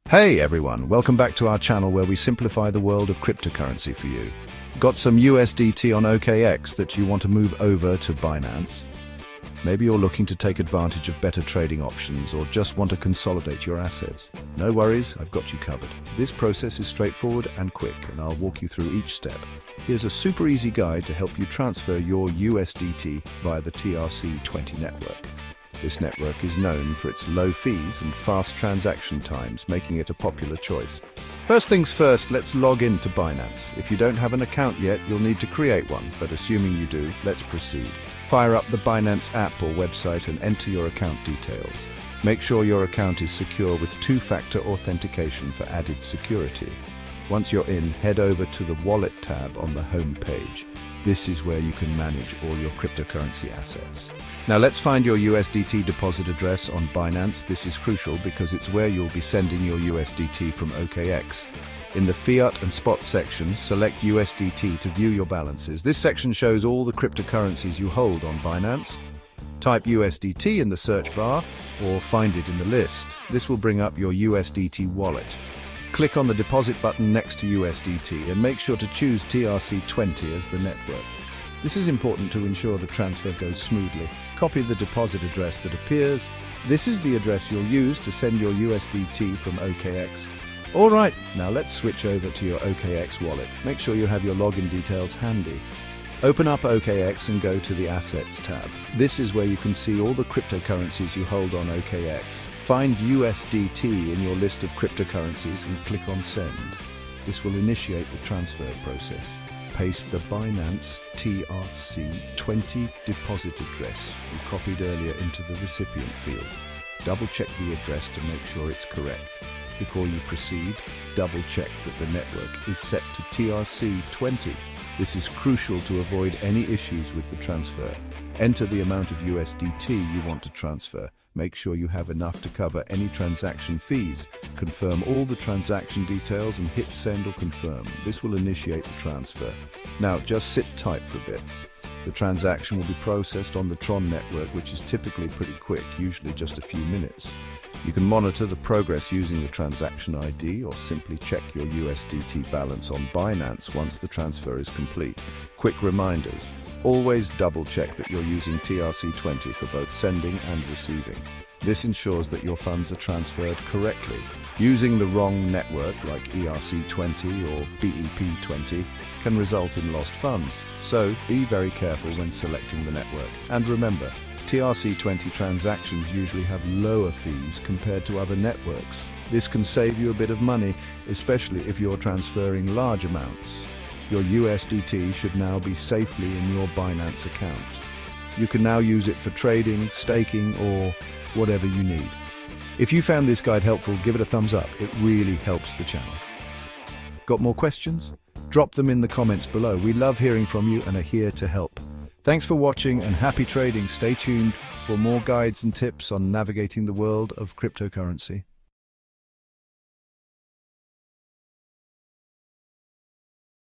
Hey everyone, welcome back to our channel where we simplify the world of cryptocurrency for you. Got some USDT on OKX that you want to move over to Binance? Maybe you're looking to take advantage of better trading options or just want to consolidate your assets. No worries, I've got you covered. This process is straightforward and quick, and I'll walk you through each step. Here's a super easy guide to help you transfer your USDT via the TRC20 network. This network is known for its low fees and fast transaction times, making it a popular choice. First things first, let's log in to Binance. If you don't have an account yet, you'll need to create one, but assuming you do, let's proceed. Fire up the Binance app or website and enter your account details. Make sure your account is secure with two-factor authentication for added security. Once you're in, head over to the Wallet tab on the home page. This is where you can manage all your cryptocurrency assets. Now let's find your USDT deposit address on Binance. This is crucial because it's where you'll be sending your USDT from OKX. In the Fiat and Spot section, select USDT to view your balances. This section shows all the cryptocurrencies you hold on Binance. Type USDT in the search bar or find it in the list. This will bring up your USDT wallet. Click on the deposit button next to USDT and make sure to choose TRC20 as the network. This is important to ensure the transfer goes smoothly. Copy the deposit address that appears. This is the address you'll use to send your USDT from OKX. Alright, now let's switch over to your OKX wallet. Make sure you have your login details handy. Open up OKX and go to the Assets tab. This is where you can see all the cryptocurrencies you hold on OKX. Find USDT in your list of cryptocurrencies and click on Send. This will initiate the transfer process. Paste the Binance TRC20 deposit address you copied earlier into the recipient field. Double-check the address to make sure it's correct. Before you proceed, double-check that the network is set to TRC20. This is crucial to avoid any issues with the transfer. Enter the amount of USDT you want to transfer. Make sure you have enough to cover any transaction fees. Confirm all the transaction details and hit send or confirm. This will initiate the transfer. Now just sit tight for a bit. The transaction will be processed on the Tron network, which is typically pretty quick, usually just a few minutes. You can monitor the progress using the transaction ID or simply check your USDT balance on Binance once the transfer is complete. Quick reminders. Always double-check that you're using TRC20 for both sending and receiving. This ensures that your funds are transferred correctly. Using the wrong network, like ERC20 or BEP20, can result in lost funds. So, be very careful when selecting the network. And remember, TRC20 transactions usually have lower fees compared to other networks. This can save you a bit of money, especially if you're transferring large amounts. Your USDT should now be safely in your Binance account. You can now use it for trading, staking, or whatever you need. If you found this guide helpful, give it a thumbs up. It really helps the channel. Got more questions? Drop them in the comments below. We love hearing from you and are here to help. Thanks for watching and happy trading. Stay tuned for more guides and tips on navigating the world of cryptocurrency.